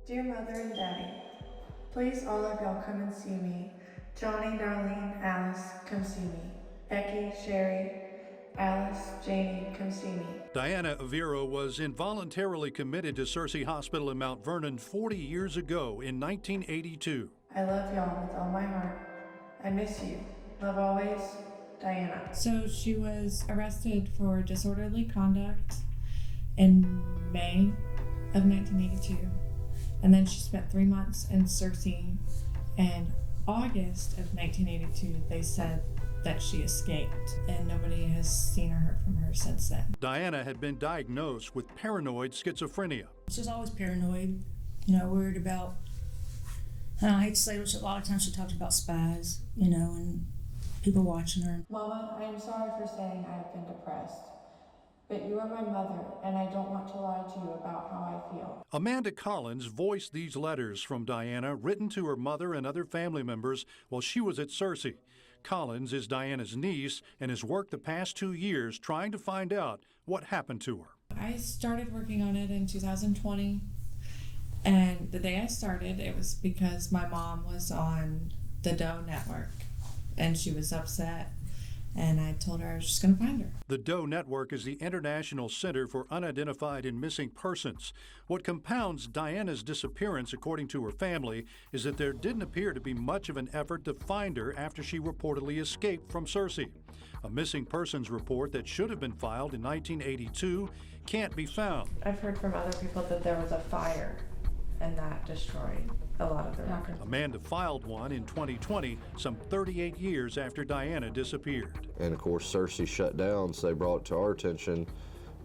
Dear Mother and Daddy, please all of y'all come and see me. Johnny, Darlene, Alice, come see me. Becky, Sherry, Alice, Janie, come see me. Diana Avira was involuntarily committed to Searcy Hospital in Mount Vernon 40 years ago in 1982. I love y'all with all my heart. I miss you. Love always, Diana. So she was arrested for disorderly conduct in May of 1982. And then she spent 3 months in Searcy. In August of 1982, they said that she escaped, and nobody has seen or heard from her since then. Diana had been diagnosed with paranoid schizophrenia. She was always paranoid, worried about, I hate to say it, a lot of times she talked about spies, and people watching her. Mama, I am sorry for saying I have been depressed, but you are my mother, and I don't want to lie to you about how I feel. Amanda Collins voiced these letters from Diana, written to her mother and other family members while she was at Searcy. Collins is Diana's niece and has worked the past 2 years trying to find out what happened to her. I started working on it in 2020, and the day I started, it was because my mom was on the Doe Network, and she was upset, and I told her I was just going to find her. The Doe Network is the International Center for Unidentified and Missing Persons. What compounds Diana's disappearance, according to her family, is that there didn't appear to be much of an effort to find her after she reportedly escaped from Searcy. A missing persons report that should have been filed in 1982 can't be found. I've heard from other people that there was a fire, and that destroyed a lot of the records. Amanda filed one in 2020, some 38 years after Diana disappeared. And of course, Searcy shut down, so they brought it to our attention,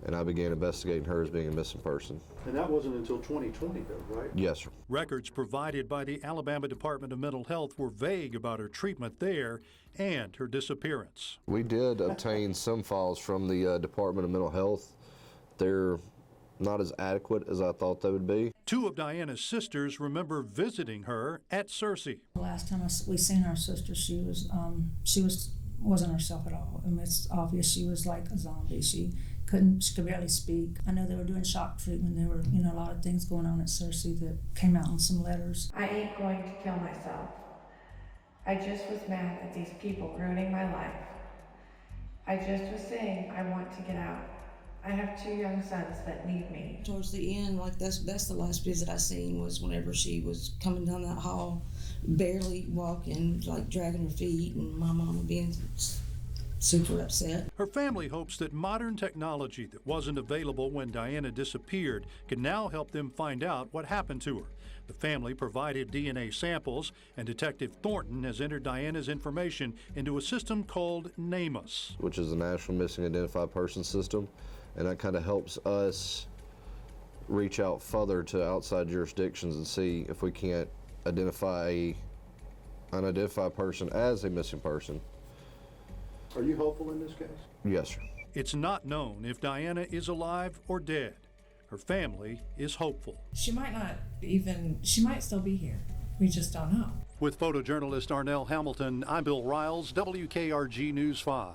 and I began investigating her as being a missing person. And that wasn't until 2020, though, right? Yes, sir. Records provided by the Alabama Department of Mental Health were vague about her treatment there and her disappearance. We did obtain some files from the Department of Mental Health. They're not as adequate as I thought they would be. Two of Diana's sisters remember visiting her at Searcy. The last time we seen our sister, she wasn't herself at all. I mean, it's obvious she was like a zombie. She could barely speak. I know they were doing shock treatment. There were, a lot of things going on at Searcy that came out in some letters. I ain't going to kill myself. I just was mad at these people ruining my life. I just was saying I want to get out. I have 2 young sons that need me. Towards the end, that's the last visit I seen was whenever she was coming down that hall, barely walking, like dragging her feet, and my mama being super upset. Her family hopes that modern technology that wasn't available when Diana disappeared can now help them find out what happened to her. The family provided DNA samples, and Detective Thornton has entered Diana's information into a system called NAMUS, which is the National Missing Identified Person System, and that kind of helps us reach out further to outside jurisdictions and see if we can't identify an unidentified person as a missing person. Are you hopeful in this case? Yes, sir. It's not known if Diana is alive or dead. Her family is hopeful. She might still be here. We just don't know. With photojournalist Arnell Hamilton, I'm Bill Riles, WKRG News 5.